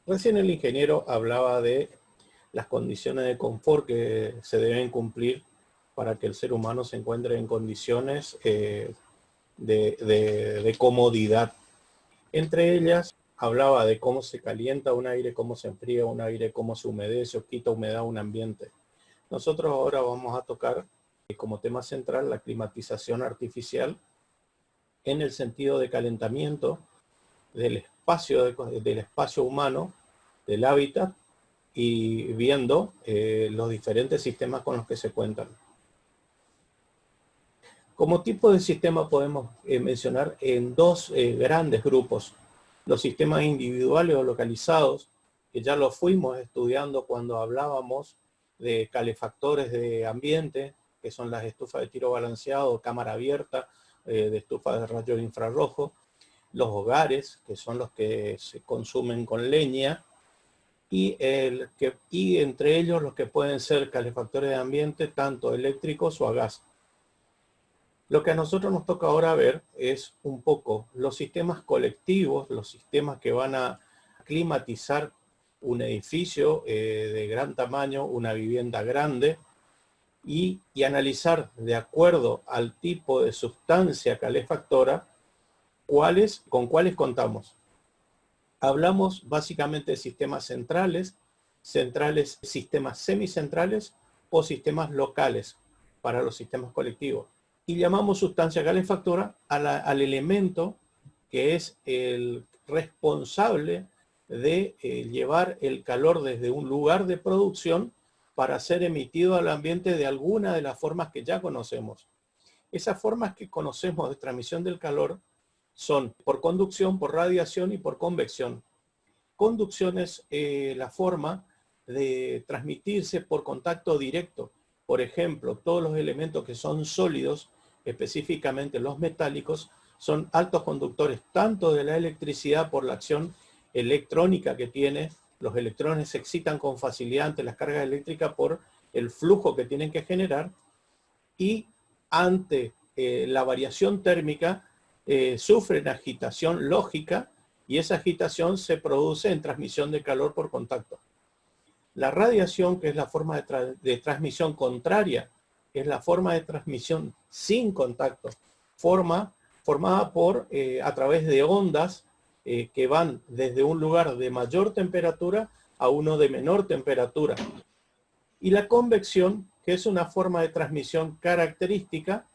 Recién el ingeniero hablaba de las condiciones de confort que se deben cumplir para que el ser humano se encuentre en condiciones de comodidad. Entre ellas, hablaba de cómo se calienta un aire, cómo se enfría un aire, cómo se humedece o quita humedad a un ambiente. Nosotros ahora vamos a tocar como tema central la climatización artificial en el sentido de calentamiento del espacio humano, del hábitat, y viendo los diferentes sistemas con los que se cuentan. Como tipo de sistema podemos mencionar en dos grandes grupos: los sistemas individuales o localizados, que ya los fuimos estudiando cuando hablábamos de calefactores de ambiente, que son las estufas de tiro balanceado, cámara abierta, de estufas de rayos infrarrojos; los hogares, que son los que se consumen con leña, y entre ellos los que pueden ser calefactores de ambiente, tanto eléctricos o a gas. Lo que a nosotros nos toca ahora ver es un poco los sistemas colectivos, los sistemas que van a climatizar un edificio de gran tamaño, una vivienda grande, y analizar de acuerdo al tipo de sustancia calefactora con cuáles contamos. Hablamos básicamente de sistemas centrales, sistemas semicentrales o sistemas locales para los sistemas colectivos. Y llamamos sustancia calefactora al elemento que es el responsable de llevar el calor desde un lugar de producción para ser emitido al ambiente de alguna de las formas que ya conocemos. Esas formas que conocemos de transmisión del calor son por conducción, por radiación y por convección. Conducción es la forma de transmitirse por contacto directo. Por ejemplo, todos los elementos que son sólidos, específicamente los metálicos, son altos conductores tanto de la electricidad por la acción electrónica que tiene. Los electrones se excitan con facilidad ante las cargas eléctricas por el flujo que tienen que generar, y ante la variación térmica sufren agitación lógica, y esa agitación se produce en transmisión de calor por contacto. La radiación, que es la forma de transmisión contraria, es la forma de transmisión sin contacto, formada a través de ondas que van desde un lugar de mayor temperatura a uno de menor temperatura. Y la convección, que es una forma de transmisión característica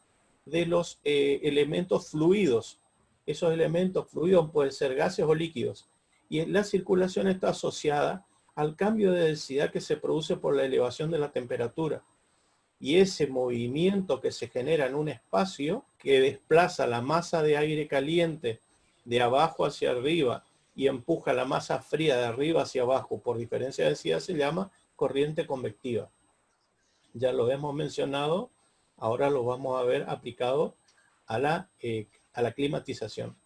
de los elementos fluidos. Esos elementos fluidos pueden ser gases o líquidos. Y la circulación está asociada al cambio de densidad que se produce por la elevación de la temperatura. Y ese movimiento que se genera en un espacio que desplaza la masa de aire caliente de abajo hacia arriba y empuja la masa fría de arriba hacia abajo por diferencia de densidad se llama corriente convectiva. Ya lo hemos mencionado, ahora lo vamos a ver aplicado a la climatización.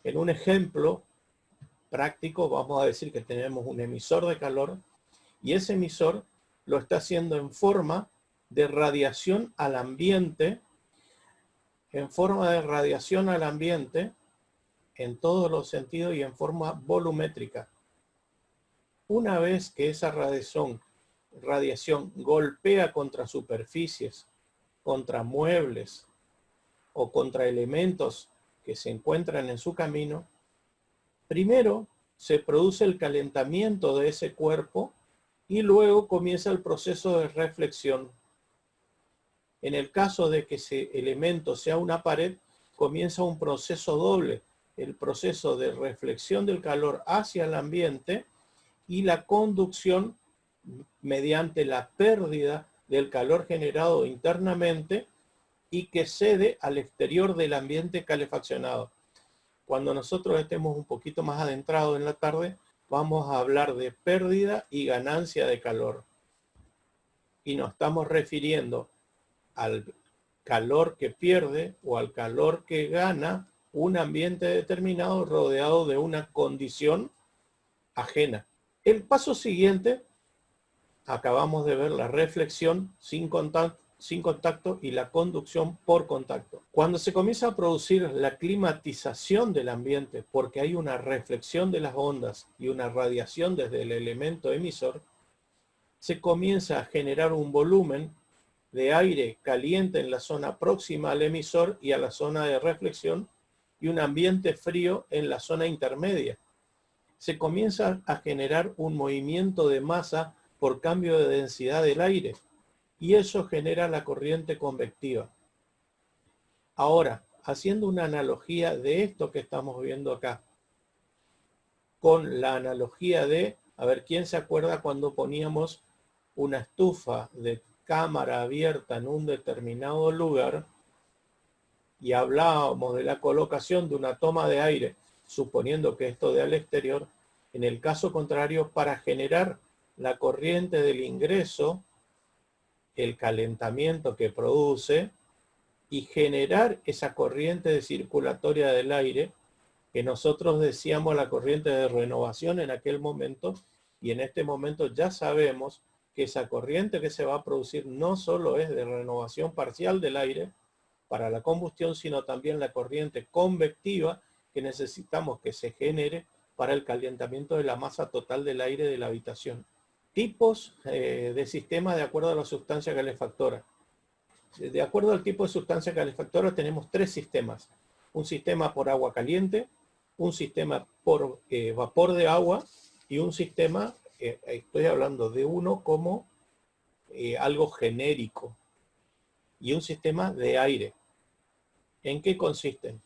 En un ejemplo práctico vamos a decir que tenemos un emisor de calor, y ese emisor lo está haciendo en forma de radiación al ambiente, en todos los sentidos y en forma volumétrica. Una vez que esa radiación golpea contra superficies, contra muebles o contra elementos que se encuentran en su camino, primero se produce el calentamiento de ese cuerpo y luego comienza el proceso de reflexión. En el caso de que ese elemento sea una pared, comienza un proceso doble: el proceso de reflexión del calor hacia el ambiente y la conducción mediante la pérdida del calor generado internamente y que cede al exterior del ambiente calefaccionado. Cuando nosotros estemos un poquito más adentrados en la tarde, vamos a hablar de pérdida y ganancia de calor. Y nos estamos refiriendo al calor que pierde o al calor que gana un ambiente determinado rodeado de una condición ajena. El paso siguiente, acabamos de ver la reflexión sin sin contacto y la conducción por contacto. Cuando se comienza a producir la climatización del ambiente, porque hay una reflexión de las ondas y una radiación desde el elemento emisor, se comienza a generar un volumen de aire caliente en la zona próxima al emisor y a la zona de reflexión, y un ambiente frío en la zona intermedia. Se comienza a generar un movimiento de masa por cambio de densidad del aire, y eso genera la corriente convectiva. Ahora, haciendo una analogía de esto que estamos viendo acá, con la analogía de, a ver, ¿quién se acuerda cuando poníamos una estufa de cámara abierta en un determinado lugar y hablábamos de la colocación de una toma de aire, suponiendo que esto de al exterior? En el caso contrario, para generar la corriente del ingreso, el calentamiento que produce, y generar esa corriente circulatoria del aire, que nosotros decíamos la corriente de renovación en aquel momento, y en este momento ya sabemos que esa corriente que se va a producir no solo es de renovación parcial del aire para la combustión, sino también la corriente convectiva que necesitamos que se genere para el calentamiento de la masa total del aire de la habitación. Tipos de sistema de acuerdo a la sustancia calefactora. De acuerdo al tipo de sustancia calefactora tenemos tres sistemas. Un sistema por agua caliente, un sistema por vapor de agua y un sistema, estoy hablando de uno como algo genérico, y un sistema de aire. ¿En qué consisten?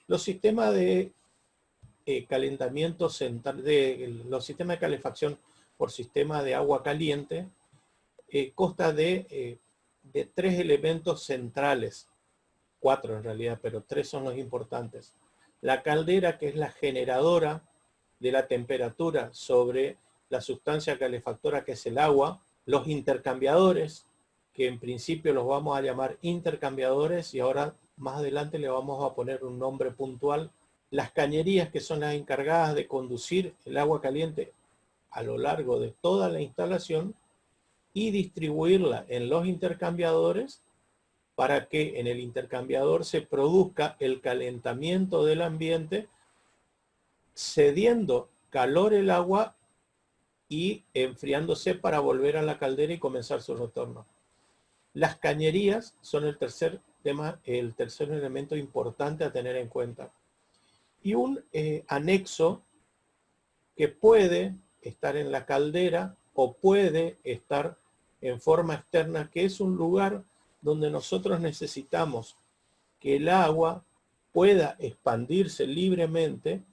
Los sistemas de calentamiento central, los sistemas de calefacción por sistema de agua caliente, consta de tres elementos centrales, 4 en realidad, pero 3 son los importantes. La caldera, que es la generadora de la temperatura sobre la sustancia calefactora que es el agua. Los intercambiadores, que en principio los vamos a llamar intercambiadores y ahora más adelante le vamos a poner un nombre puntual. Las cañerías, que son las encargadas de conducir el agua caliente a lo largo de toda la instalación y distribuirla en los intercambiadores para que en el intercambiador se produzca el calentamiento del ambiente, cediendo calor el agua y enfriándose para volver a la caldera y comenzar su retorno. Las cañerías son el tercer tema, el tercer elemento importante a tener en cuenta. Y un anexo que puede estar en la caldera o puede estar en forma externa, que es un lugar donde nosotros necesitamos que el agua pueda expandirse libremente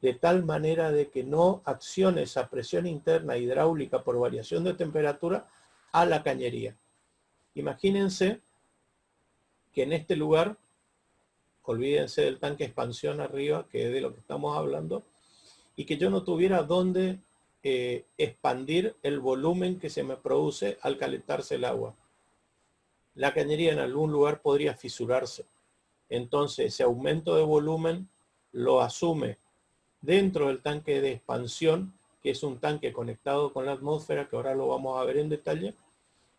de tal manera de que no accione esa presión interna hidráulica por variación de temperatura a la cañería. Imagínense que en este lugar, olvídense del tanque de expansión arriba, que es de lo que estamos hablando, y que yo no tuviera dónde expandir el volumen que se me produce al calentarse el agua. La cañería en algún lugar podría fisurarse. Entonces ese aumento de volumen lo asume dentro del tanque de expansión, que es un tanque conectado con la atmósfera, que ahora lo vamos a ver en detalle,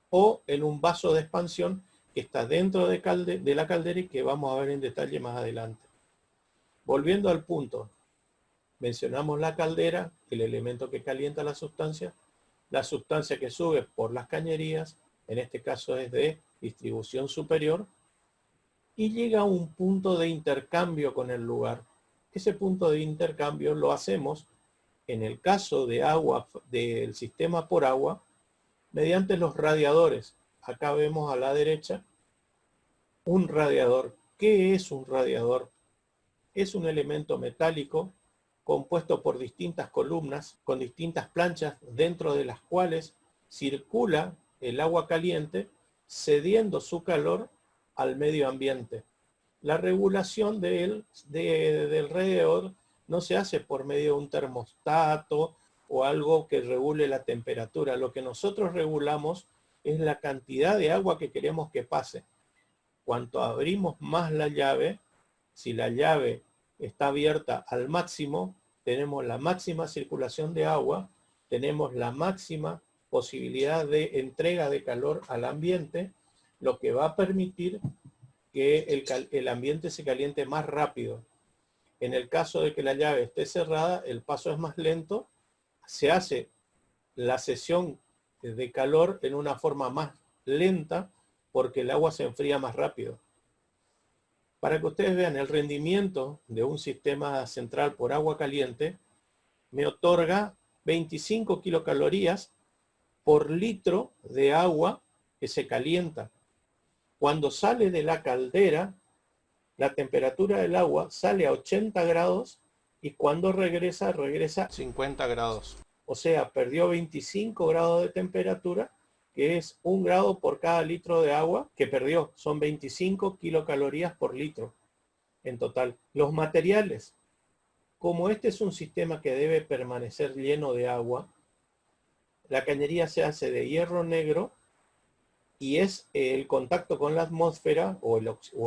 o en un vaso de expansión que está dentro de la caldera y que vamos a ver en detalle más adelante. Volviendo al punto, mencionamos la caldera, el elemento que calienta la sustancia que sube por las cañerías, en este caso es de distribución superior, y llega a un punto de intercambio con el lugar. Ese punto de intercambio lo hacemos, en el caso de agua, del sistema por agua, mediante los radiadores. Acá vemos a la derecha un radiador. ¿Qué es un radiador? Es un elemento metálico compuesto por distintas columnas, con distintas planchas, dentro de las cuales circula el agua caliente, cediendo su calor al medio ambiente. La regulación del radiador no se hace por medio de un termostato o algo que regule la temperatura. Lo que nosotros regulamos es la cantidad de agua que queremos que pase. Cuanto abrimos más la llave, si la llave está abierta al máximo, tenemos la máxima circulación de agua, tenemos la máxima posibilidad de entrega de calor al ambiente. lo que va a permitir que el ambiente se caliente más rápido. En el caso de que la llave esté cerrada, el paso es más lento, se hace la cesión de calor en una forma más lenta porque el agua se enfría más rápido. Para que ustedes vean el rendimiento de un sistema central por agua caliente, me otorga 25 kilocalorías por litro de agua que se calienta. Cuando sale de la caldera, la temperatura del agua sale a 80 grados y cuando regresa a 50 grados. O sea, perdió 25 grados de temperatura, que es 1 grado por cada litro de agua que perdió. Son 25 kilocalorías por litro en total. Los materiales. Como este es un sistema que debe permanecer lleno de agua, la cañería se hace de hierro negro y es el contacto con la atmósfera o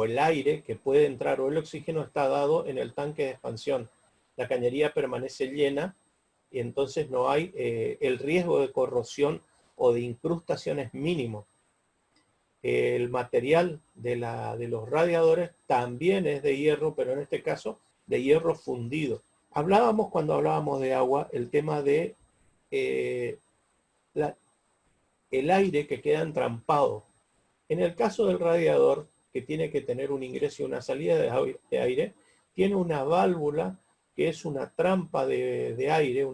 el aire que puede entrar o el oxígeno está dado en el tanque de expansión. La cañería permanece llena y entonces no hay el riesgo de corrosión o de incrustaciones mínimo. El material de los radiadores también es de hierro, pero en este caso de hierro fundido. Cuando hablábamos de agua, el tema de el aire que queda entrampado. En el caso del radiador, que tiene que tener un ingreso y una salida de aire, tiene una válvula que es una trampa de aire,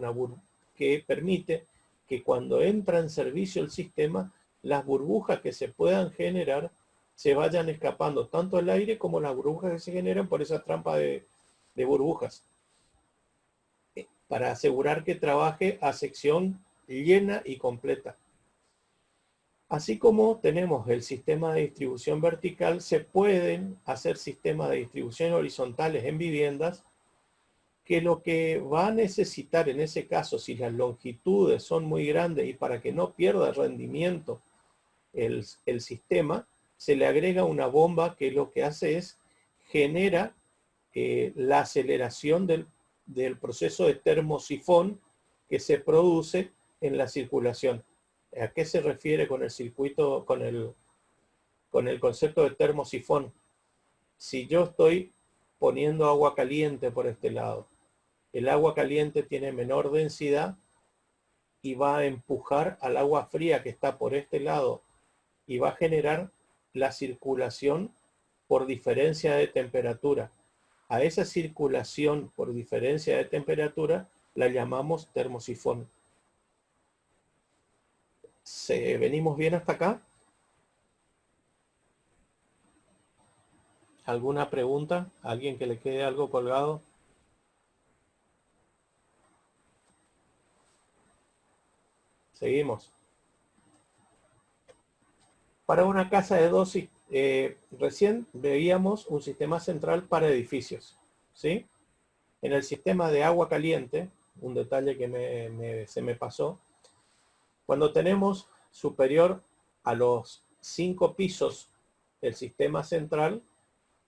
que permite que cuando entra en servicio el sistema, las burbujas que se puedan generar se vayan escapando, tanto el aire como las burbujas que se generan por esa trampa de burbujas, para asegurar que trabaje a sección llena y completa. Así como tenemos el sistema de distribución vertical, se pueden hacer sistemas de distribución horizontales en viviendas que lo que va a necesitar en ese caso, si las longitudes son muy grandes y para que no pierda rendimiento el sistema, se le agrega una bomba que lo que hace es genera la aceleración del proceso de termosifón que se produce en la circulación. ¿A qué se refiere con el circuito, con el concepto de termosifón? Si yo estoy poniendo agua caliente por este lado, el agua caliente tiene menor densidad y va a empujar al agua fría que está por este lado y va a generar la circulación por diferencia de temperatura. A esa circulación por diferencia de temperatura la llamamos termosifón. ¿Venimos bien hasta acá? ¿Alguna pregunta? ¿Alguien que le quede algo colgado? Seguimos. Para una casa de dosis, recién veíamos un sistema central para edificios, ¿sí? En el sistema de agua caliente, un detalle que se me pasó, cuando tenemos superior a los 5 pisos del sistema central,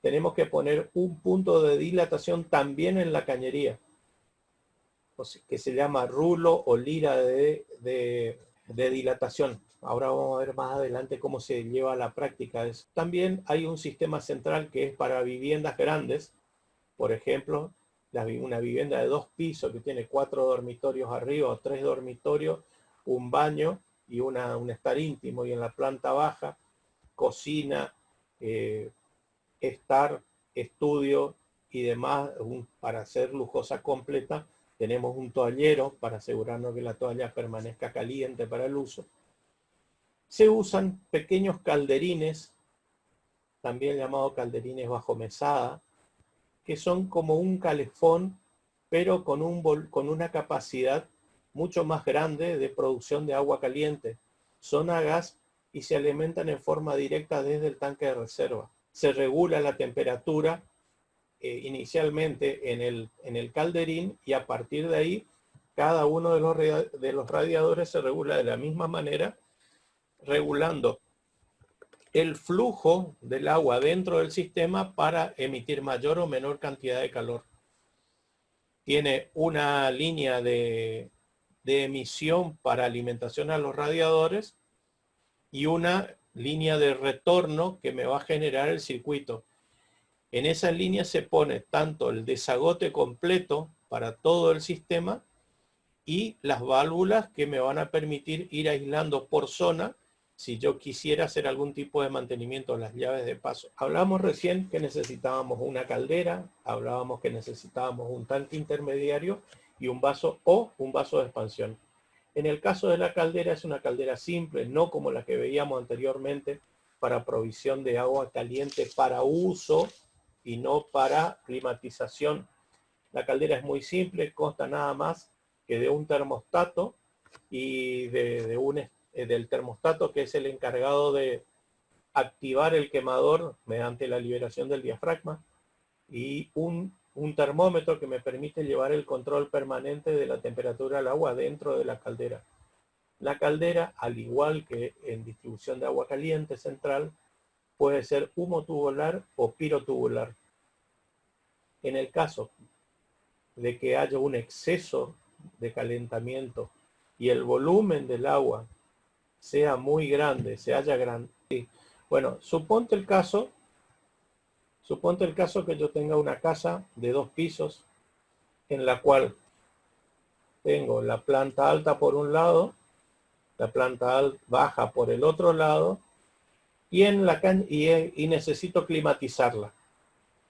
tenemos que poner un punto de dilatación también en la cañería, que se llama rulo o lira de dilatación. Ahora vamos a ver más adelante cómo se lleva a la práctica eso. También hay un sistema central que es para viviendas grandes, por ejemplo, una vivienda de 2 pisos que tiene 4 dormitorios arriba o 3 dormitorios, un baño y un estar íntimo, y en la planta baja, cocina, estar, estudio y demás, para hacer lujosa completa. Tenemos un toallero para asegurarnos que la toalla permanezca caliente para el uso. Se usan pequeños calderines, también llamados calderines bajo mesada, que son como un calefón, pero con una capacidad mucho más grande de producción de agua caliente. Son a gas y se alimentan en forma directa desde el tanque de reserva. Se regula la temperatura inicialmente en el calderín, y a partir de ahí cada uno de los radiadores se regula de la misma manera, regulando el flujo del agua dentro del sistema para emitir mayor o menor cantidad de calor. Tiene una línea de emisión para alimentación a los radiadores y una línea de retorno que me va a generar el circuito. En esa línea se pone tanto el desagote completo para todo el sistema y las válvulas que me van a permitir ir aislando por zona si yo quisiera hacer algún tipo de mantenimiento en las llaves de paso. Hablamos recién que necesitábamos una caldera, hablábamos que necesitábamos un tanque intermediario y un vaso o un vaso de expansión. En el caso de la caldera es una caldera simple, no como la que veíamos anteriormente para provisión de agua caliente para uso y no para climatización. La caldera es muy simple, consta nada más que de un termostato y del termostato que es el encargado de activar el quemador mediante la liberación del diafragma y un termómetro que me permite llevar el control permanente de la temperatura del agua dentro de la caldera. La caldera, al igual que en distribución de agua caliente central, puede ser humo tubular o pirotubular. En el caso de que haya un exceso de calentamiento y el volumen del agua sea muy grande, bueno, suponte el caso que yo tenga una casa de 2 pisos en la cual tengo la planta alta por un lado, la planta baja por el otro lado y necesito climatizarla.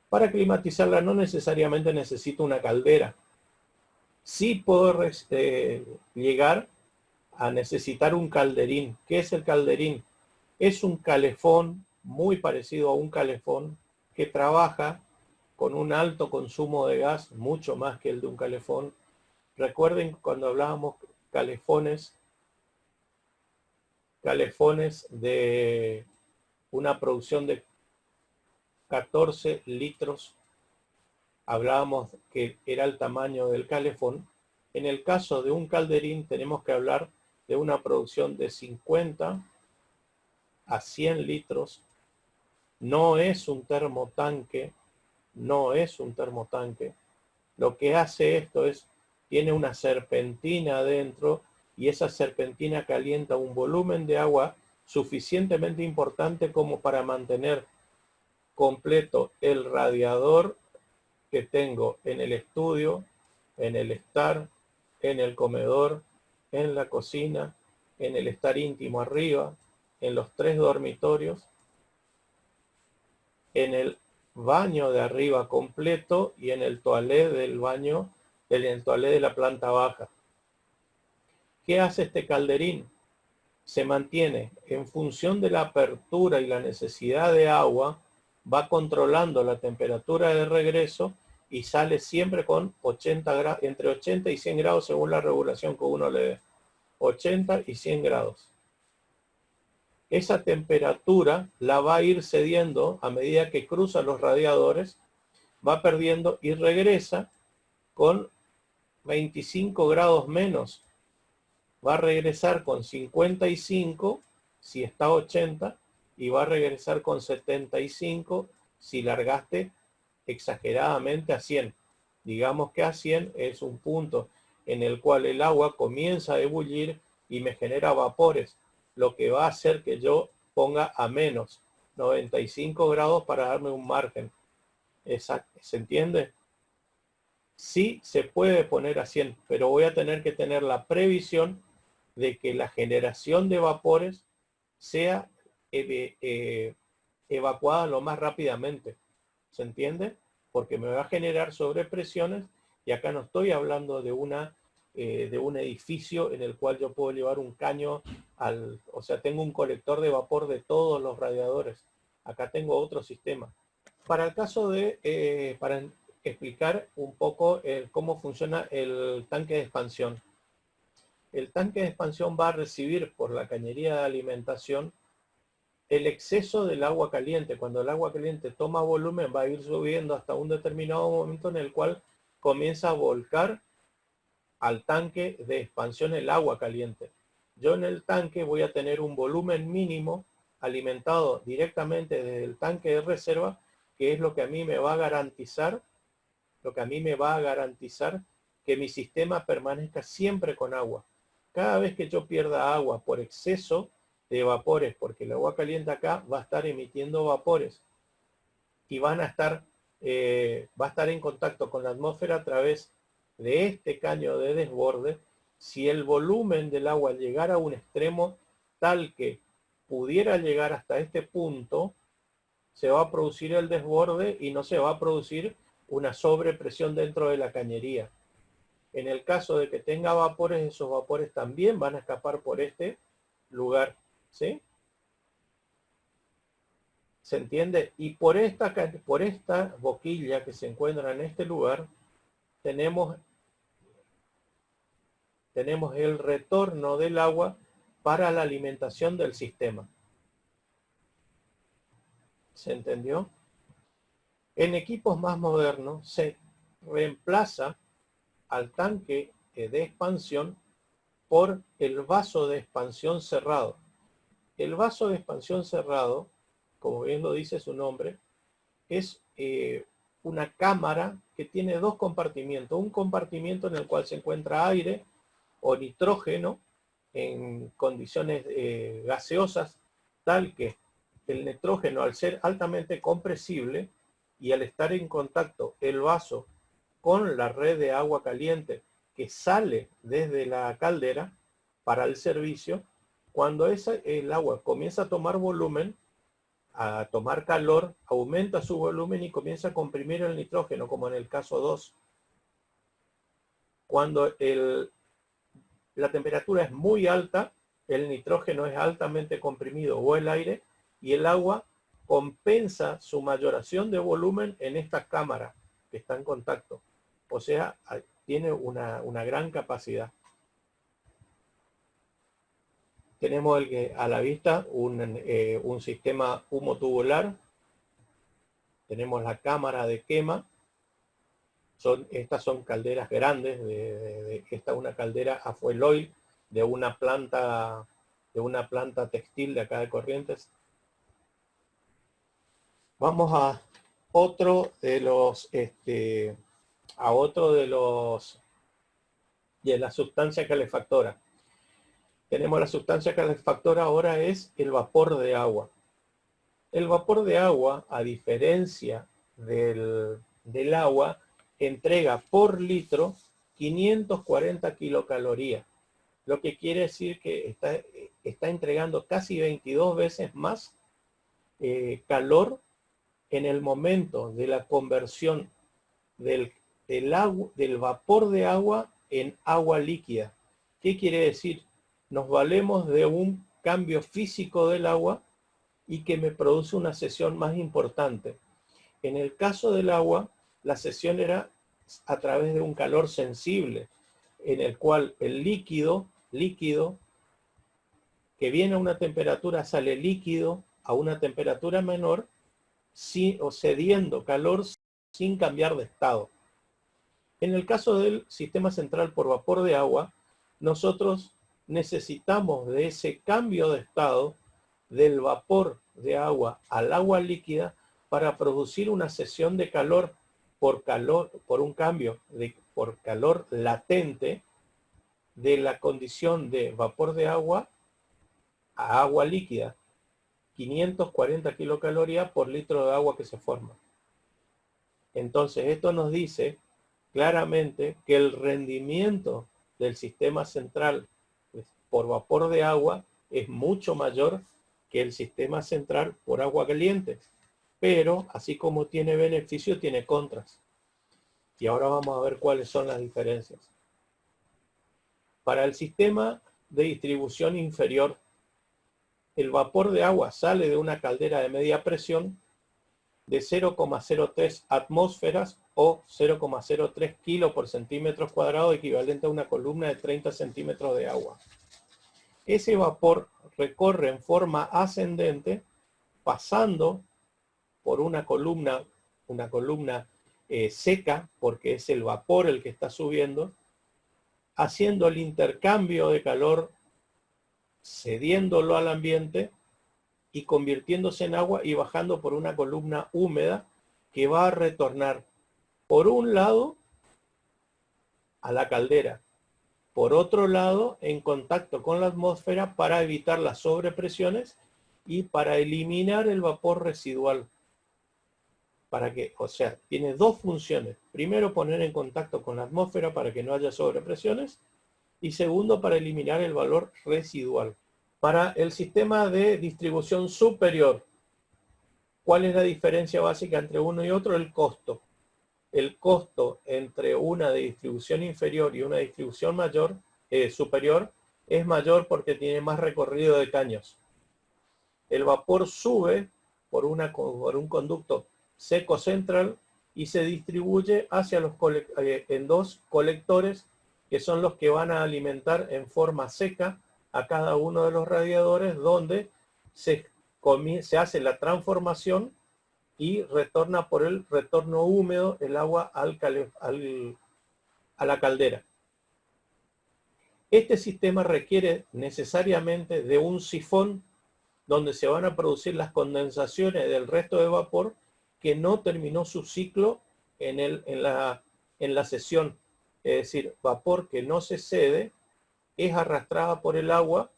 Para climatizarla no necesariamente necesito una caldera. Sí puedo llegar a necesitar un calderín. ¿Qué es el calderín? Es un calefón muy parecido a un calefón que trabaja con un alto consumo de gas, mucho más que el de un calefón. Recuerden cuando hablábamos calefones de una producción de 14 litros, hablábamos que era el tamaño del calefón. En el caso de un calderín tenemos que hablar de una producción de 50 a 100 litros. No es un termotanque, no es un termotanque. Lo que hace esto es, tiene una serpentina adentro y esa serpentina calienta un volumen de agua suficientemente importante como para mantener completo el radiador que tengo en el estudio, en el estar, en el comedor, en la cocina, en el estar íntimo arriba, en los 3 dormitorios, en el baño de arriba completo y en el toilet del baño, en el toilet de la planta baja. ¿Qué hace este calderín? Se mantiene en función de la apertura y la necesidad de agua, va controlando la temperatura de regreso y sale siempre con 80 grados, entre 80 y 100 grados según la regulación que uno le dé. 80 y 100 grados. Esa temperatura la va a ir cediendo a medida que cruza los radiadores, va perdiendo y regresa con 25 grados menos. Va a regresar con 55 si está a 80 y va a regresar con 75 si largaste exageradamente a 100. Digamos que a 100 es un punto en el cual el agua comienza a ebullir y me genera vapores, lo que va a hacer que yo ponga a menos 95 grados para darme un margen. Exacto. ¿Se entiende? Sí se puede poner a 100, pero voy a tener que tener la previsión de que la generación de vapores sea evacuada lo más rápidamente. ¿Se entiende? Porque me va a generar sobrepresiones y acá no estoy hablando de un edificio en el cual yo puedo llevar un caño o sea, tengo un colector de vapor de todos los radiadores. Acá tengo otro sistema. Para el caso de, para explicar un poco cómo funciona el tanque de expansión. El tanque de expansión va a recibir por la cañería de alimentación el exceso del agua caliente. Cuando el agua caliente toma volumen, va a ir subiendo hasta un determinado momento en el cual comienza a volcar al tanque de expansión el agua caliente. Yo en el tanque voy a tener un volumen mínimo alimentado directamente desde el tanque de reserva, que es lo que a mí me va a garantizar, que mi sistema permanezca siempre con agua. Cada vez que yo pierda agua por exceso de vapores, porque el agua caliente acá va a estar emitiendo vapores y va a estar en contacto con la atmósfera a través de este caño de desborde. Si el volumen del agua llegara a un extremo tal que pudiera llegar hasta este punto, se va a producir el desborde y no se va a producir una sobrepresión dentro de la cañería. En el caso de que tenga vapores, esos vapores también van a escapar por este lugar, ¿sí? ¿Se entiende? Y por esta boquilla que se encuentra en este lugar, tenemos el retorno del agua para la alimentación del sistema. ¿Se entendió? En equipos más modernos se reemplaza al tanque de expansión por el vaso de expansión cerrado. El vaso de expansión cerrado, como bien lo dice su nombre, es una cámara que tiene dos compartimientos. Un compartimiento en el cual se encuentra aire o nitrógeno en condiciones gaseosas, tal que el nitrógeno, al ser altamente compresible y al estar en contacto el vaso con la red de agua caliente que sale desde la caldera para el servicio, cuando el agua comienza a tomar volumen, a tomar calor, aumenta su volumen y comienza a comprimir el nitrógeno, como en el caso 2. Cuando la temperatura es muy alta, el nitrógeno es altamente comprimido, o el aire, y el agua compensa su mayoración de volumen en esta cámara que está en contacto. O sea, tiene una gran capacidad. Tenemos a la vista un sistema humotubular. Tenemos la cámara de quema. Estas son calderas grandes. Esta es una caldera a fuel oil de una planta textil de acá de Corrientes. Vamos a otro de la sustancia calefactora. Tenemos la sustancia calefactora ahora es el vapor de agua. El vapor de agua, a diferencia del agua, entrega por litro 540 kilocalorías, lo que quiere decir que está entregando casi 22 veces más calor en el momento de la conversión del vapor de agua en agua líquida. ¿Qué quiere decir? Nos valemos de un cambio físico del agua y que me produce una sesión más importante. En el caso del agua, la sesión era a través de un calor sensible, en el cual el líquido que viene a una temperatura sale líquido a una temperatura menor, o cediendo calor sin cambiar de estado. En el caso del sistema central por vapor de agua, nosotros necesitamos de ese cambio de estado del vapor de agua al agua líquida para producir una cesión de calor por un cambio por calor latente de la condición de vapor de agua a agua líquida. 540 kilocalorías por litro de agua que se forma. Entonces, esto nos dice claramente que el rendimiento del sistema central por vapor de agua es mucho mayor que el sistema central por agua caliente. Pero, así como tiene beneficios, tiene contras. Y ahora vamos a ver cuáles son las diferencias. Para el sistema de distribución inferior, el vapor de agua sale de una caldera de media presión de 0,03 atmósferas o 0,03 kilos por centímetros cuadrados, equivalente a una columna de 30 centímetros de agua. Ese vapor recorre en forma ascendente, pasando por una columna seca, porque es el vapor el que está subiendo, haciendo el intercambio de calor, cediéndolo al ambiente y convirtiéndose en agua y bajando por una columna húmeda que va a retornar por un lado a la caldera Por otro lado, en contacto con la atmósfera para evitar las sobrepresiones y para eliminar el vapor residual. O sea, tiene dos funciones. Primero, poner en contacto con la atmósfera para que no haya sobrepresiones. Y segundo, para eliminar el valor residual. Para el sistema de distribución superior, ¿cuál es la diferencia básica entre uno y otro? El costo. El costo entre una de distribución inferior y una distribución superior es mayor porque tiene más recorrido de caños. El vapor sube por un conducto seco central y se distribuye hacia en dos colectores que son los que van a alimentar en forma seca a cada uno de los radiadores, donde se hace la transformación y retorna por el retorno húmedo el agua a la caldera. Este sistema requiere necesariamente de un sifón donde se van a producir las condensaciones del resto de vapor que no terminó su ciclo en la sesión. Es decir, vapor que no se cede es arrastrada por el agua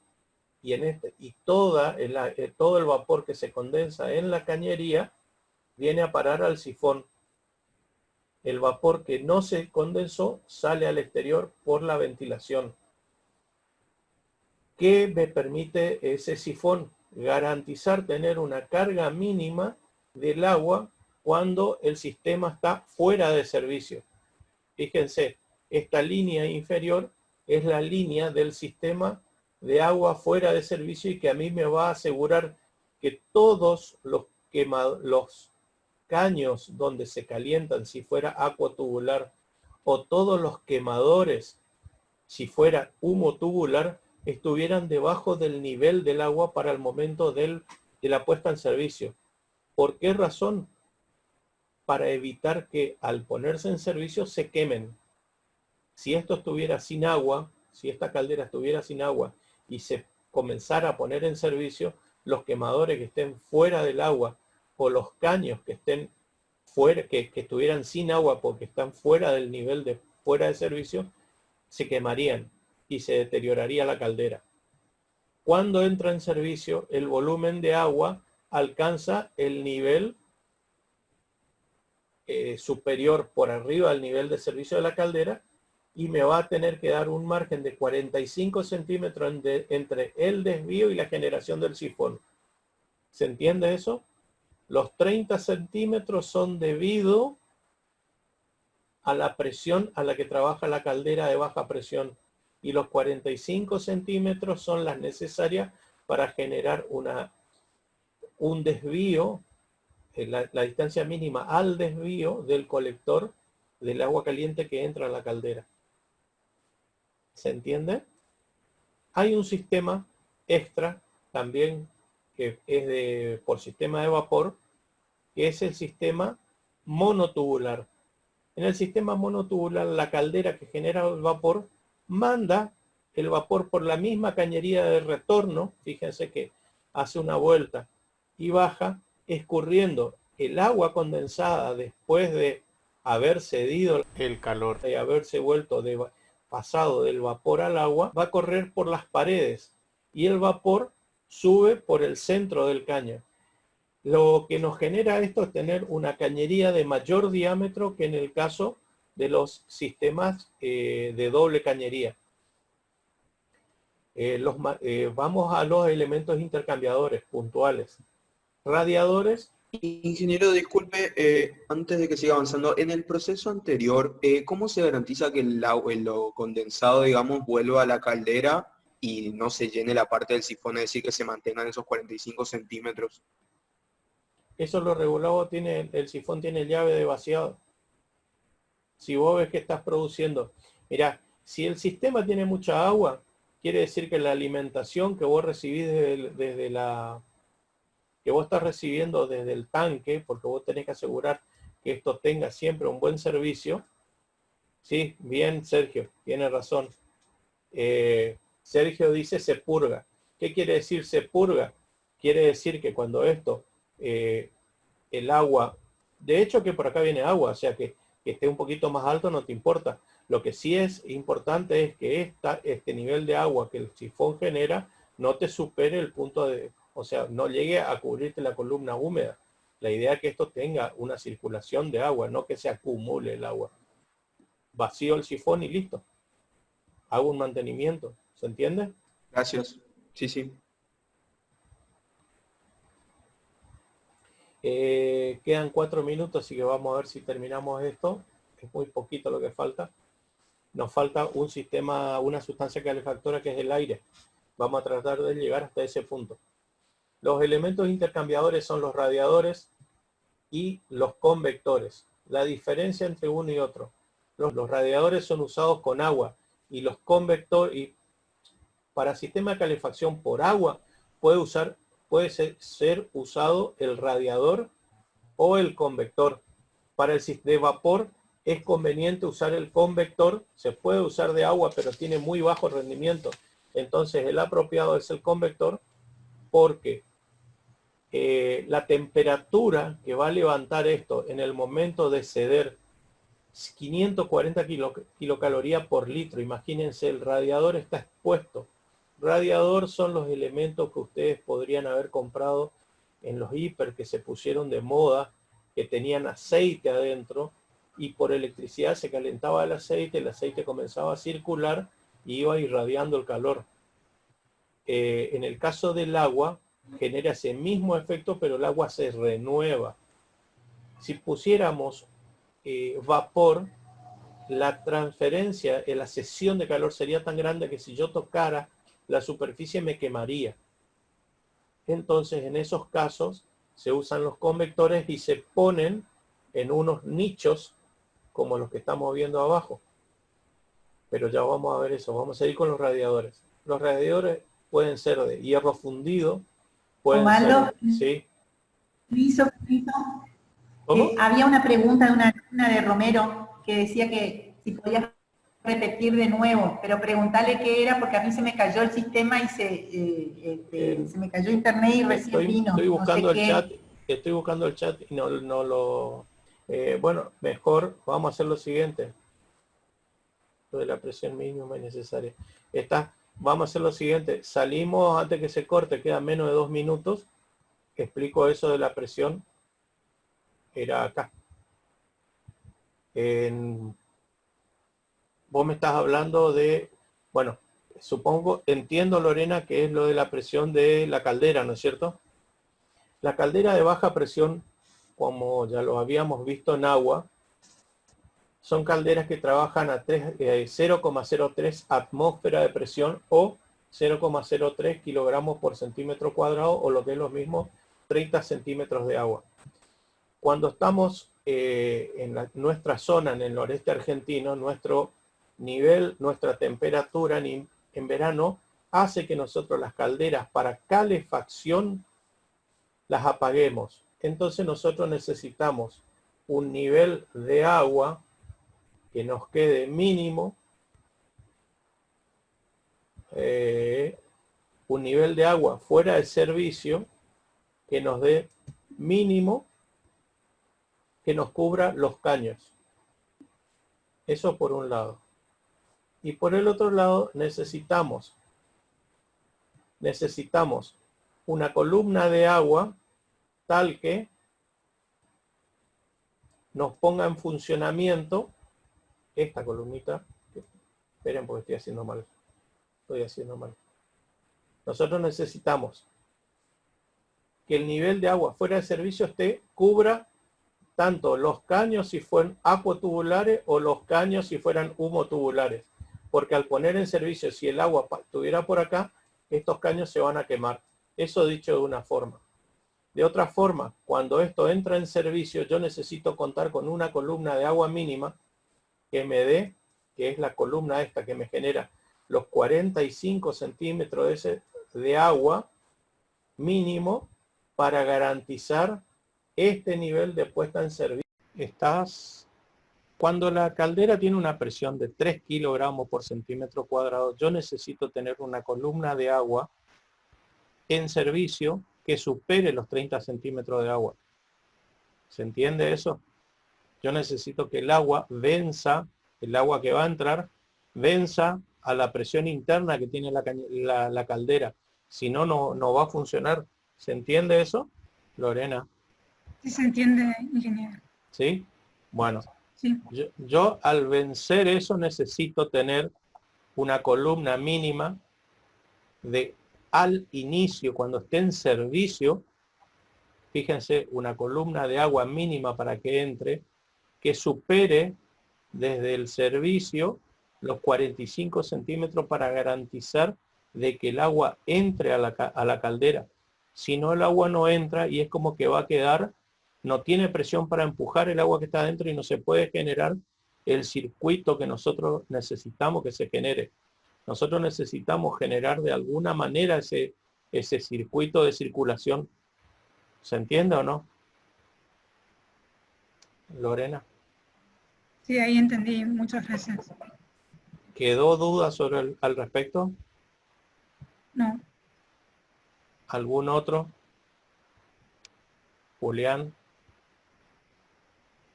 y todo el vapor que se condensa en la cañería viene a parar al sifón. El vapor que no se condensó sale al exterior por la ventilación. ¿Qué me permite ese sifón? Garantizar tener una carga mínima del agua cuando el sistema está fuera de servicio. Fíjense, esta línea inferior es la línea del sistema de agua fuera de servicio y que a mí me va a asegurar que todos los caños donde se calientan, si fuera agua tubular, o todos los quemadores, si fuera humo tubular, estuvieran debajo del nivel del agua para el momento de la puesta en servicio. ¿Por qué razón? Para evitar que al ponerse en servicio se quemen. Si esto estuviera sin agua, si esta caldera estuviera sin agua y se comenzara a poner en servicio, los quemadores que estén fuera del agua o los caños que estén fuera, que estuvieran sin agua porque están fuera del nivel de fuera de servicio, se quemarían y se deterioraría la caldera. Cuando entra en servicio, el volumen de agua alcanza el nivel superior por arriba del nivel de servicio de la caldera y me va a tener que dar un margen de 45 centímetros entre el desvío y la generación del sifón. ¿Se entiende eso? Los 30 centímetros son debido a la presión a la que trabaja la caldera de baja presión y los 45 centímetros son las necesarias para generar un desvío, la distancia mínima al desvío del colector del agua caliente que entra a la caldera. ¿Se entiende? Hay un sistema extra también que es por sistema de vapor, que es el sistema monotubular. En el sistema monotubular, la caldera que genera el vapor manda el vapor por la misma cañería de retorno, fíjense que hace una vuelta y baja, escurriendo el agua condensada después de haber cedido el calor y haberse pasado del vapor al agua, va a correr por las paredes y el vapor sube por el centro del caño. Lo que nos genera esto es tener una cañería de mayor diámetro que en el caso de los sistemas de doble cañería. Vamos a los elementos intercambiadores puntuales. Radiadores. Ingeniero, disculpe, antes de que siga avanzando, en el proceso anterior, ¿cómo se garantiza que lo condensado, digamos, vuelva a la caldera y no se llene la parte del sifón, es decir, que se mantengan esos 45 centímetros? Eso lo regulado el sifón tiene llave de vaciado. Si vos ves que estás produciendo, mirá, si el sistema tiene mucha agua, quiere decir que la alimentación que vos recibís que vos estás recibiendo desde el tanque, porque vos tenés que asegurar que esto tenga siempre un buen servicio. Sí, bien, Sergio, tiene razón. Sergio dice se purga. ¿Qué quiere decir se purga? Quiere decir que cuando el agua, de hecho que por acá viene agua, o sea que esté un poquito más alto no te importa. Lo que sí es importante es que este nivel de agua que el sifón genera no te supere el punto de, o sea, no llegue a cubrirte la columna húmeda. La idea es que esto tenga una circulación de agua, no que se acumule el agua. Vacío el sifón y listo. Hago un mantenimiento. ¿Se entiende? Gracias. Sí, sí. Quedan 4 minutos, así que vamos a ver si terminamos esto. Es muy poquito lo que falta. Nos falta un sistema, una sustancia calefactora que es el aire. Vamos a tratar de llegar hasta ese punto. Los elementos intercambiadores son los radiadores y los convectores. La diferencia entre uno y otro. Los radiadores son usados con agua y los convectores, para sistema de calefacción por agua, puede ser usado el radiador o el convector. Para el sistema de vapor es conveniente usar el convector, se puede usar de agua, pero tiene muy bajo rendimiento. Entonces el apropiado es el convector, porque la temperatura que va a levantar esto en el momento de ceder 540 kilocalorías por litro. Imagínense, el radiador está expuesto. Radiador son los elementos que ustedes podrían haber comprado en los hiper que se pusieron de moda, que tenían aceite adentro, y por electricidad se calentaba el aceite comenzaba a circular y iba irradiando el calor. En el caso del agua, genera ese mismo efecto, pero el agua se renueva. Si pusiéramos vapor, la transferencia, la cesión de calor sería tan grande que si yo tocara la superficie me quemaría. Entonces, en esos casos, se usan los convectores y se ponen en unos nichos como los que estamos viendo abajo. Pero ya vamos a ver eso. Vamos a ir con los radiadores. Los radiadores pueden ser de hierro fundido, pueden Osvaldo, ser... ¿Sí? ¿Cómo? Había una pregunta de una alumna de Romero que decía que si podías repetir de nuevo, pero preguntarle qué era, porque a mí se me cayó el sistema y se me cayó internet y recién vino. Estoy buscando no sé el chat, estoy buscando el chat y no lo... bueno, mejor vamos a hacer lo siguiente. Lo de la presión mínima y necesaria. Vamos a hacer lo siguiente. Salimos antes que se corte, queda menos de 2 minutos. Explico eso de la presión. Era acá. Vos me estás hablando de, bueno, supongo, entiendo, Lorena, que es lo de la presión de la caldera, ¿no es cierto? La caldera de baja presión, como ya lo habíamos visto en agua, son calderas que trabajan a 0,03 atmósfera de presión o 0,03 kilogramos por centímetro cuadrado, o lo que es lo mismo, 30 centímetros de agua. Cuando estamos en nuestra zona, en el noreste argentino, nuestro nivel, nuestra temperatura en verano hace que nosotros las calderas para calefacción las apaguemos. Entonces nosotros necesitamos un nivel de agua que nos quede mínimo, un nivel de agua fuera de servicio que nos dé mínimo, que nos cubra los caños. Eso por un lado. Y por el otro lado necesitamos una columna de agua tal que nos ponga en funcionamiento esta columnita. Esperen porque estoy haciendo mal. Nosotros necesitamos que el nivel de agua fuera de servicio cubra tanto los caños si fueran acuatubulares o los caños si fueran humotubulares. Porque al poner en servicio, si el agua estuviera por acá, estos caños se van a quemar. Eso dicho de una forma. De otra forma, cuando esto entra en servicio, yo necesito contar con una columna de agua mínima que me dé, que es la columna esta que me genera los 45 centímetros de agua mínimo para garantizar este nivel de puesta en servicio. Cuando la caldera tiene una presión de 3 kilogramos por centímetro cuadrado, yo necesito tener una columna de agua en servicio que supere los 30 centímetros de agua. ¿Se entiende eso? Yo necesito que el agua venza el agua que va a entrar, venza a la presión interna que tiene la caldera. Si no, no va a funcionar. ¿Se entiende eso, Lorena? Sí, se entiende, ingeniero. ¿Sí? Bueno, Sí. yo al vencer eso necesito tener una columna mínima de al inicio, cuando esté en servicio, fíjense, una columna de agua mínima para que entre, que supere desde el servicio los 45 centímetros para garantizar de que el agua entre a la caldera. Si no, el agua no entra y es como que va a quedar, no tiene presión para empujar el agua que está adentro y no se puede generar el circuito que nosotros necesitamos que se genere. Nosotros necesitamos generar de alguna manera ese circuito de circulación. ¿Se entiende o no? Lorena. Sí, ahí entendí. Muchas gracias. ¿Quedó duda sobre al respecto? No. ¿Algún otro? Julián.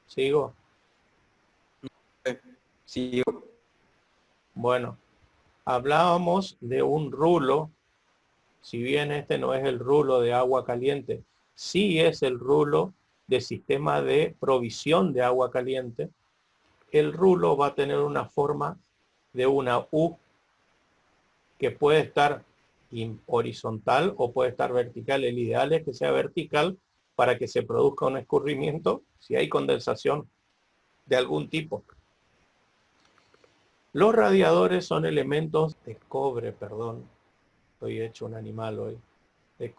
¿Sigo? Sí, Bueno, hablábamos de un rulo, si bien este no es el rulo de agua caliente, sí es el rulo de sistema de provisión de agua caliente. El rulo va a tener una forma de una U que puede estar horizontal o puede estar vertical. El ideal es que sea vertical para que se produzca un escurrimiento si hay condensación de algún tipo. Los radiadores son elementos de cobre, perdón, estoy hecho un animal hoy, de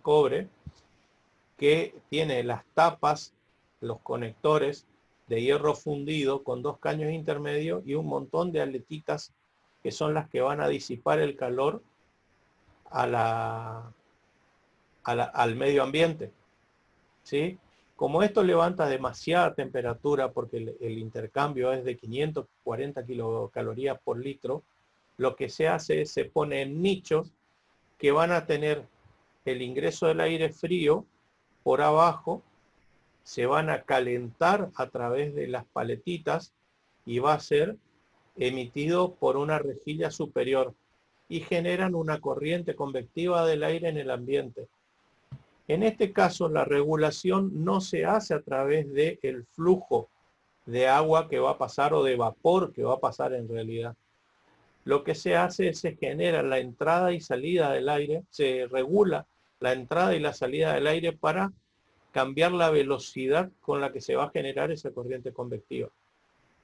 cobre, que tiene las tapas, los conectores de hierro fundido con 2 caños intermedios y un montón de aletitas que son las que van a disipar el calor al medio ambiente, ¿sí? Como esto levanta demasiada temperatura porque el intercambio es de 540 kilocalorías por litro, lo que se hace es se pone en nichos que van a tener el ingreso del aire frío por abajo, se van a calentar a través de las paletitas y va a ser emitido por una rejilla superior y generan una corriente convectiva del aire en el ambiente. En este caso, la regulación no se hace a través del flujo de agua que va a pasar o de vapor que va a pasar en realidad. Lo que se hace es se genera la entrada y salida del aire, se regula la entrada y la salida del aire para cambiar la velocidad con la que se va a generar esa corriente convectiva.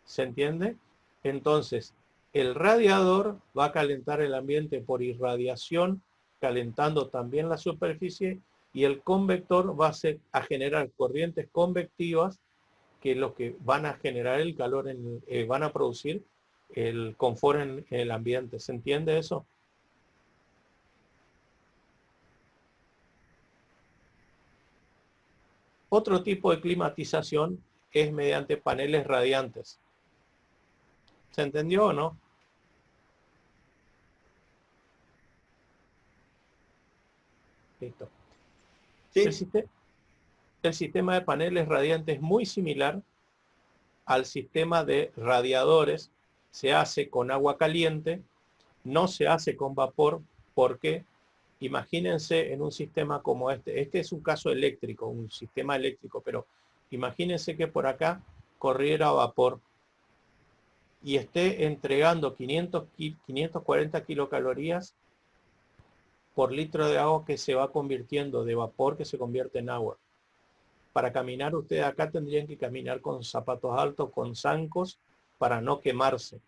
¿Se entiende? Entonces, el radiador va a calentar el ambiente por irradiación, calentando también la superficie, y el convector va a generar corrientes convectivas que lo que van a generar el calor, van a producir el confort en el ambiente. ¿Se entiende eso? Otro tipo de climatización es mediante paneles radiantes. ¿Se entendió o no? Listo. sí. El sistema de paneles radiantes es muy similar al sistema de radiadores. Se hace con agua caliente, no se hace con vapor, porque imagínense en un sistema como este es un caso eléctrico, un sistema eléctrico, pero imagínense que por acá corriera vapor y esté entregando 540 kilocalorías por litro de agua que se va convirtiendo de vapor que se convierte en agua. Para caminar ustedes acá tendrían que caminar con zapatos altos, con zancos, para no quemarse.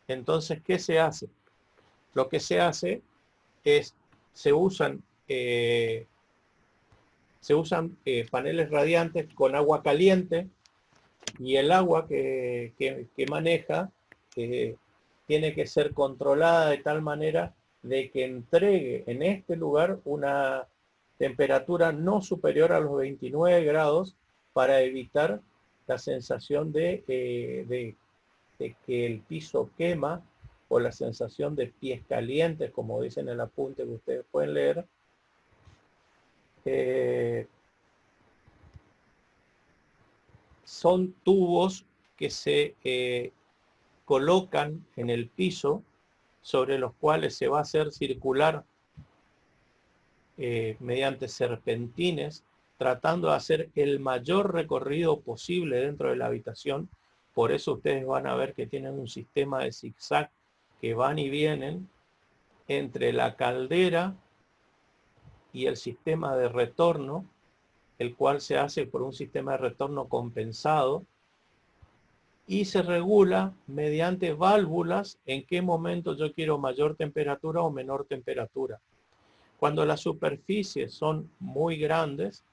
Entonces, ¿qué se hace? Lo que se hace es, se usan paneles radiantes con agua caliente y el agua que maneja tiene que ser controlada de tal manera de que entregue en este lugar una temperatura no superior a los 29 grados para evitar la sensación de que el piso quema o la sensación de pies calientes, como dice en el apunte que ustedes pueden leer. son tubos que se colocan en el piso, sobre los cuales se va a hacer circular mediante serpentines, tratando de hacer el mayor recorrido posible dentro de la habitación. Por eso ustedes van a ver que tienen un sistema de zigzag que van y vienen entre la caldera y el sistema de retorno, el cual se hace por un sistema de retorno compensado, y se regula mediante válvulas en qué momento yo quiero mayor temperatura o menor temperatura. Cuando las superficies son muy grandes,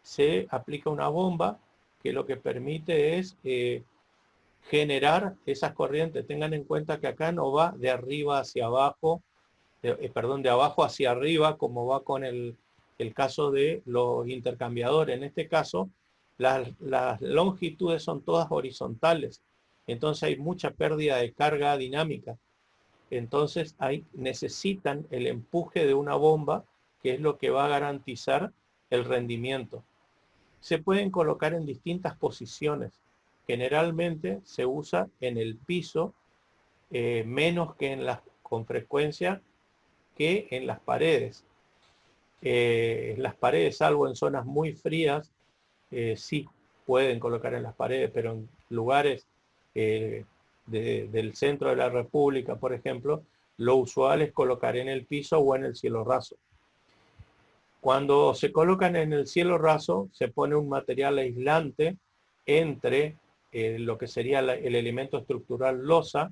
se aplica una bomba que lo que permite es generar esas corrientes. Tengan en cuenta que acá no va de arriba hacia abajo, de abajo hacia arriba, como va con el caso de los intercambiadores. En este caso, las longitudes son todas horizontales, entonces hay mucha pérdida de carga dinámica. Entonces necesitan el empuje de una bomba, que es lo que va a garantizar el rendimiento. Se pueden colocar en distintas posiciones. Generalmente se usa en el piso, menos que con frecuencia que en las paredes. Las paredes, salvo en zonas muy frías, sí pueden colocar en las paredes, pero en lugares del centro de la República, por ejemplo, lo usual es colocar en el piso o en el cielo raso. Cuando se colocan en el cielo raso, se pone un material aislante entre lo que sería el elemento estructural losa,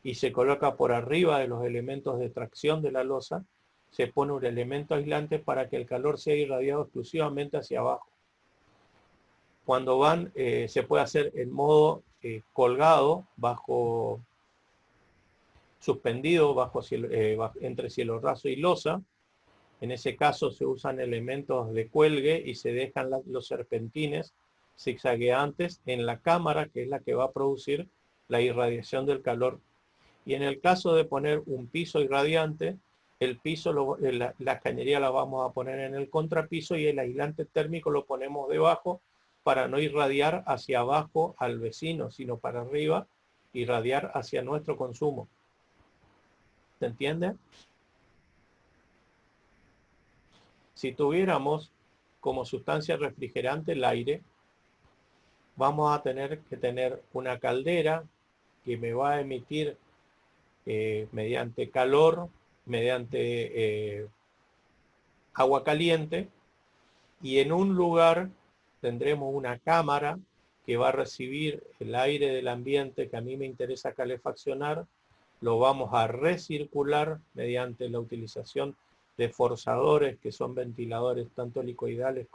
y se coloca por arriba de los elementos de tracción de la losa, se pone un elemento aislante para que el calor sea irradiado exclusivamente hacia abajo. Cuando van, se puede hacer en modo colgado, suspendido entre cielo raso y losa. En ese caso se usan elementos de cuelgue y se dejan los serpentines zigzagueantes en la cámara, que es la que va a producir la irradiación del calor. Y en el caso de poner un piso irradiante, el piso, la cañería la vamos a poner en el contrapiso y el aislante térmico lo ponemos debajo para no irradiar hacia abajo al vecino, sino para arriba, irradiar hacia nuestro consumo. ¿Se entiende? Si tuviéramos como sustancia refrigerante el aire, vamos a tener que tener una caldera que me va a emitir mediante calor, mediante agua caliente, y en un lugar tendremos una cámara que va a recibir el aire del ambiente que a mí me interesa calefaccionar, lo vamos a recircular mediante la utilización de forzadores, que son ventiladores tanto helicoidales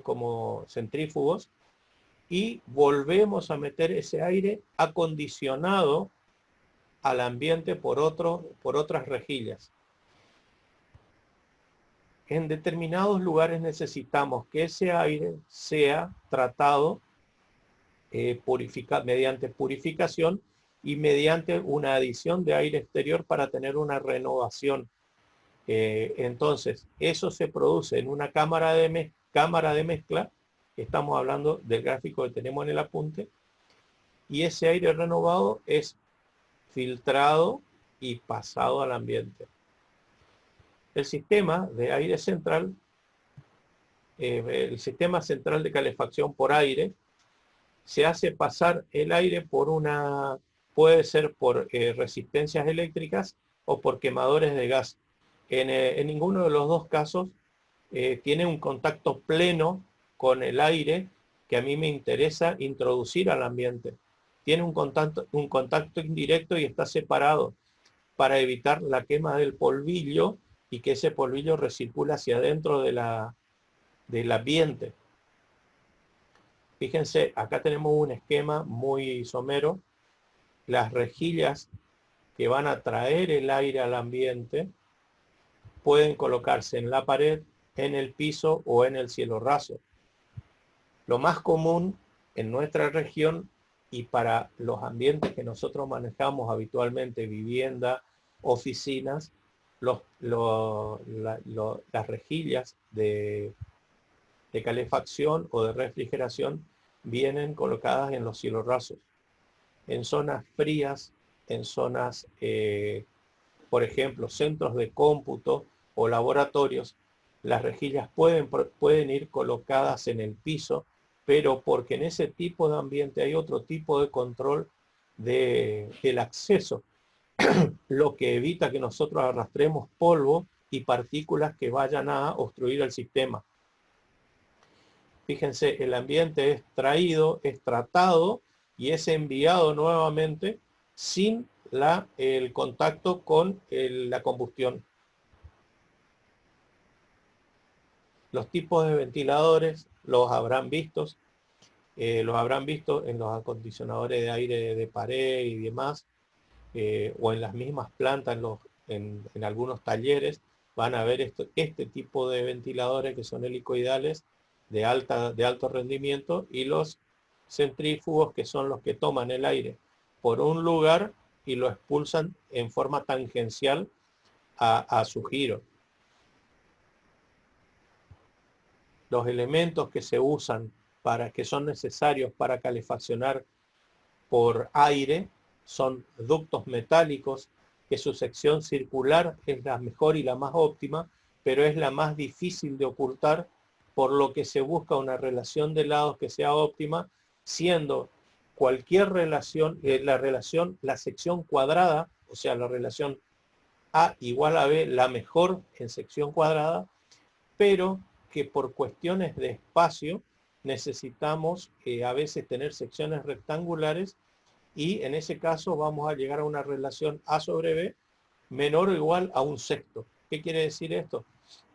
como centrífugos, y volvemos a meter ese aire acondicionado al ambiente por otras rejillas. En determinados lugares necesitamos que ese aire sea tratado mediante purificación y mediante una adición de aire exterior para tener una renovación. Entonces, eso se produce en una cámara de mezcla. Estamos hablando del gráfico que tenemos en el apunte, y ese aire renovado es filtrado y pasado al ambiente. El sistema de aire central, el sistema central de calefacción por aire, se hace pasar el aire puede ser por resistencias eléctricas o por quemadores de gas. En ninguno de los dos casos tiene un contacto pleno con el aire que a mí me interesa introducir al ambiente. Tiene un contacto indirecto y está separado para evitar la quema del polvillo y que ese polvillo recircula hacia adentro del ambiente. Fíjense, acá tenemos un esquema muy somero. Las rejillas que van a traer el aire al ambiente pueden colocarse en la pared, en el piso o en el cielo raso. Lo más común en nuestra región y para los ambientes que nosotros manejamos habitualmente, vivienda, oficinas, las rejillas de de calefacción o de refrigeración vienen colocadas en los cielos rasos. En zonas frías, en zonas, por ejemplo, centros de cómputo o laboratorios, las rejillas pueden ir colocadas en el piso, pero porque en ese tipo de ambiente hay otro tipo de control del acceso, lo que evita que nosotros arrastremos polvo y partículas que vayan a obstruir el sistema. Fíjense, el ambiente es traído, es tratado y es enviado nuevamente sin el contacto con la combustión. Los tipos de ventiladores los habrán visto en los acondicionadores de aire de pared y demás, o en las mismas plantas, en algunos talleres, van a ver este tipo de ventiladores que son helicoidales de alto rendimiento, y los centrífugos, que son los que toman el aire por un lugar y lo expulsan en forma tangencial a su giro. Los elementos que se usan que son necesarios para calefaccionar por aire son ductos metálicos, que su sección circular es la mejor y la más óptima, pero es la más difícil de ocultar, por lo que se busca una relación de lados que sea óptima, siendo cualquier relación, la sección cuadrada, o sea, la relación A igual a B, la mejor en sección cuadrada, pero que por cuestiones de espacio necesitamos a veces tener secciones rectangulares, y en ese caso vamos a llegar a una relación A sobre B menor o igual a un sexto. ¿Qué quiere decir esto?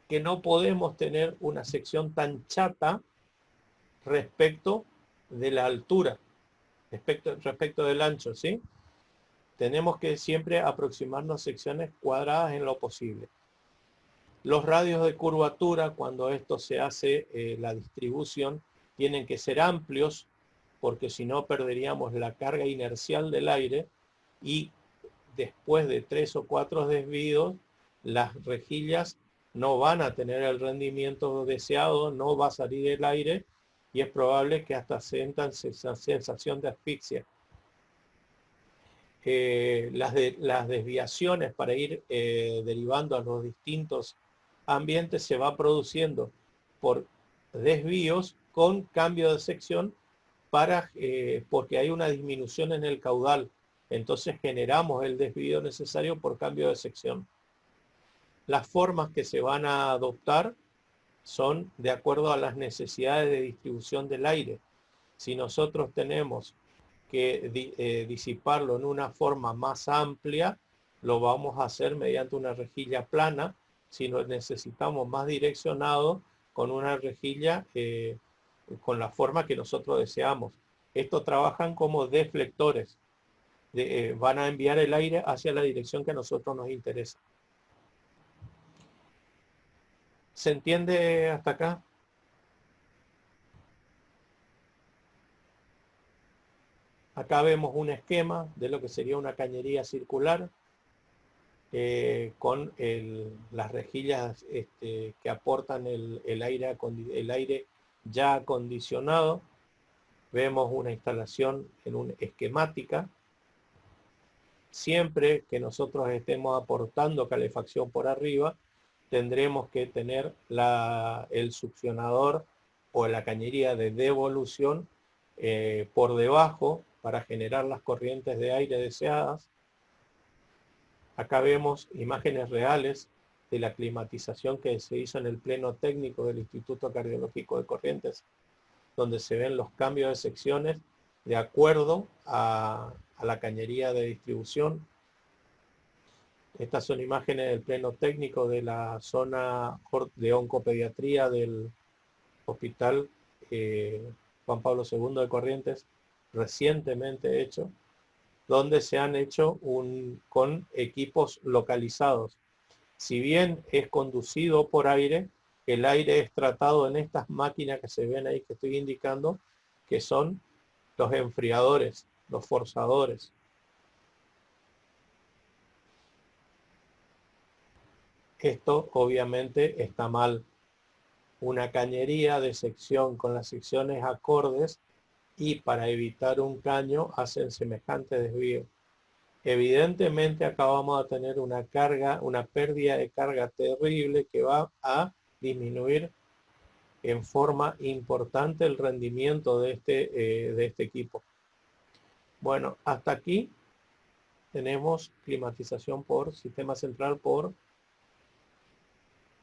Que no podemos tener una sección tan chata respecto de la altura, respecto del ancho, ¿sí? Tenemos que siempre aproximarnos a secciones cuadradas en lo posible. Los radios de curvatura, cuando esto se hace, la distribución, tienen que ser amplios, porque si no perderíamos la carga inercial del aire, y después de 3 o 4 desvíos, las rejillas no van a tener el rendimiento deseado, no va a salir el aire, y es probable que hasta sientan esa sensación de asfixia. Las desviaciones para ir derivando a los distintos ambientes se va produciendo por desvíos con cambio de sección, porque hay una disminución en el caudal. Entonces generamos el desvío necesario por cambio de sección. Las formas que se van a adoptar son de acuerdo a las necesidades de distribución del aire. Si nosotros tenemos que disiparlo en una forma más amplia, lo vamos a hacer mediante una rejilla plana. Si lo necesitamos más direccionado, con una rejilla con la forma que nosotros deseamos. Estos trabajan como deflectores. Van a enviar el aire hacia la dirección que a nosotros nos interesa. ¿Se entiende hasta acá? Acá vemos un esquema de lo que sería una cañería circular, con las rejillas que aportan el aire ya acondicionado. Vemos una instalación en una esquemática. Siempre que nosotros estemos aportando calefacción por arriba, tendremos que tener el succionador o la cañería de devolución por debajo para generar las corrientes de aire deseadas. Acá vemos imágenes reales de la climatización que se hizo en el pleno técnico del Instituto Cardiológico de Corrientes, donde se ven los cambios de secciones de acuerdo a la cañería de distribución. Estas son imágenes del pleno técnico de la zona de oncopediatría del Hospital Juan Pablo II de Corrientes, recientemente hecho, donde se han hecho con equipos localizados. Si bien es conducido por aire, el aire es tratado en estas máquinas que se ven ahí, que estoy indicando, que son los enfriadores, los forzadores. Esto obviamente está mal, una cañería de sección con las secciones acordes y para evitar un caño hacen semejante desvío. Evidentemente acá vamos a tener una carga, una pérdida de carga terrible que va a disminuir en forma importante el rendimiento de este equipo. Bueno, hasta aquí tenemos climatización por sistema central por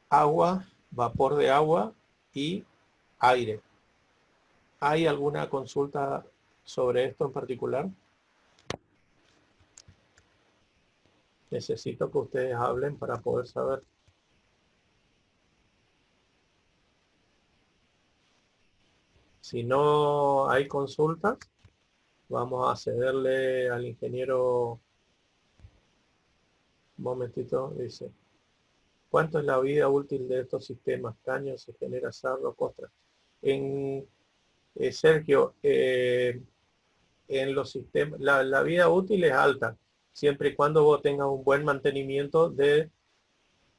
agua, vapor de agua y aire. ¿Hay alguna consulta sobre esto en particular? Necesito que ustedes hablen para poder saber. Si no hay consultas, vamos a cederle al ingeniero. Un momentito, dice. ¿Cuánto es la vida útil de estos sistemas? Caño, se genera sarro, costra. Sergio, en los sistemas, la vida útil es alta, siempre y cuando vos tengas un buen mantenimiento de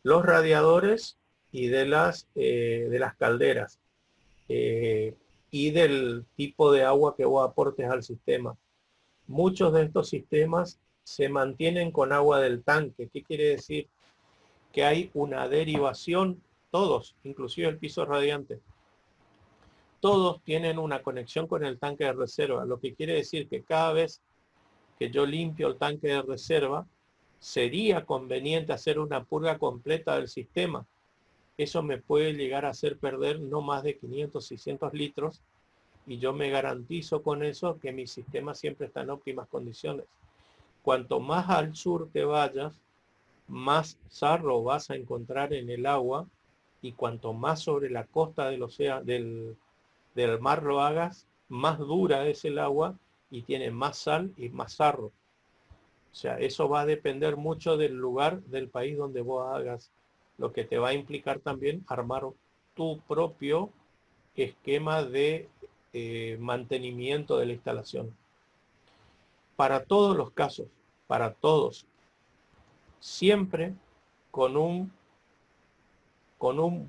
los radiadores y de las calderas y del tipo de agua que vos aportes al sistema. Muchos de estos sistemas se mantienen con agua del tanque. ¿Qué quiere decir? Que hay una derivación, todos, inclusive el piso radiante, todos tienen una conexión con el tanque de reserva, lo que quiere decir que cada vez que yo limpio el tanque de reserva, sería conveniente hacer una purga completa del sistema. Eso me puede llegar a hacer perder no más de 500, 600 litros y yo me garantizo con eso que mi sistema siempre está en óptimas condiciones. Cuanto más al sur te vayas, más sarro vas a encontrar en el agua y cuanto más sobre la costa del océano, del mar lo hagas, más dura es el agua y tiene más sal y más sarro. O sea, eso va a depender mucho del lugar del país donde vos hagas, lo que te va a implicar también armar tu propio esquema de mantenimiento de la instalación. Para todos los casos, para todos, siempre con un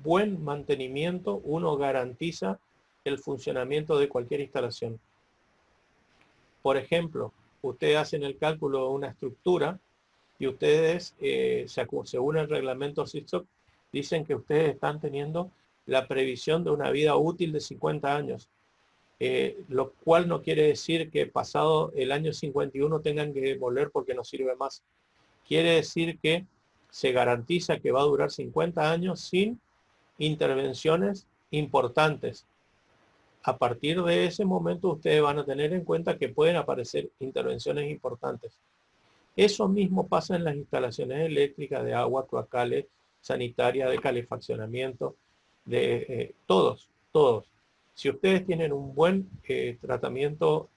buen mantenimiento uno garantiza el funcionamiento de cualquier instalación. Por ejemplo, ustedes hacen el cálculo de una estructura y ustedes, según el reglamento SITSOC, dicen que ustedes están teniendo la previsión de una vida útil de 50 años, lo cual no quiere decir que pasado el año 51 tengan que demoler porque no sirve más. Quiere decir que se garantiza que va a durar 50 años sin intervenciones importantes. A partir de ese momento ustedes van a tener en cuenta que pueden aparecer intervenciones importantes. Eso mismo pasa en las instalaciones eléctricas, de agua, cloacales, sanitarias, de calefaccionamiento, de todos. Si ustedes tienen un buen tratamiento,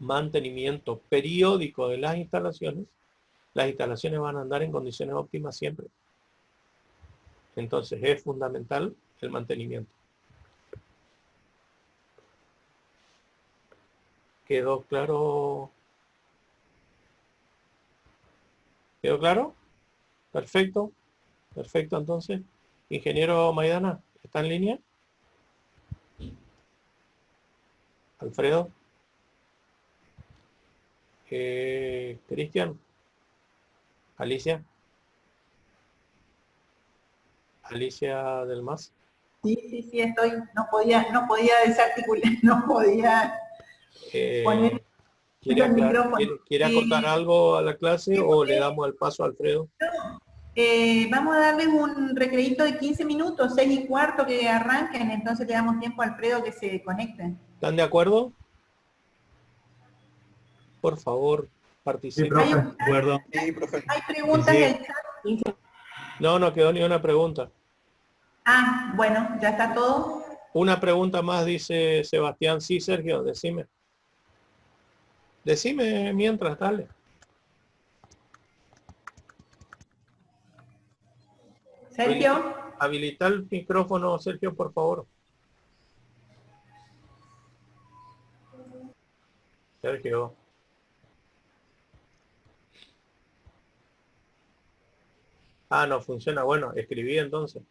mantenimiento periódico de las instalaciones van a andar en condiciones óptimas siempre. Entonces es fundamental el mantenimiento. ¿Quedó claro? ¿Quedó claro? Perfecto. Perfecto, entonces. Ingeniero Maidana, ¿está en línea? Alfredo. Cristian. Alicia. Alicia del MAS. Sí, estoy. No podía desarticular, no podía poner el micrófono. ¿Quiere acotar algo a la clase o le damos el paso a Alfredo? Vamos a darles un recreito de 15 minutos, 6:15 que arranquen, entonces le damos tiempo a Alfredo que se conecten. ¿Están de acuerdo? Por favor, participen. Sí, profe. Hay preguntas del chat. No quedó ni una pregunta. Ah, bueno, ya está todo. Una pregunta más, dice Sebastián. Sí, Sergio, decime. Decime mientras, dale. Sergio. Habilita el micrófono, Sergio, por favor. Sergio. Ah, no funciona. Bueno, escribí entonces.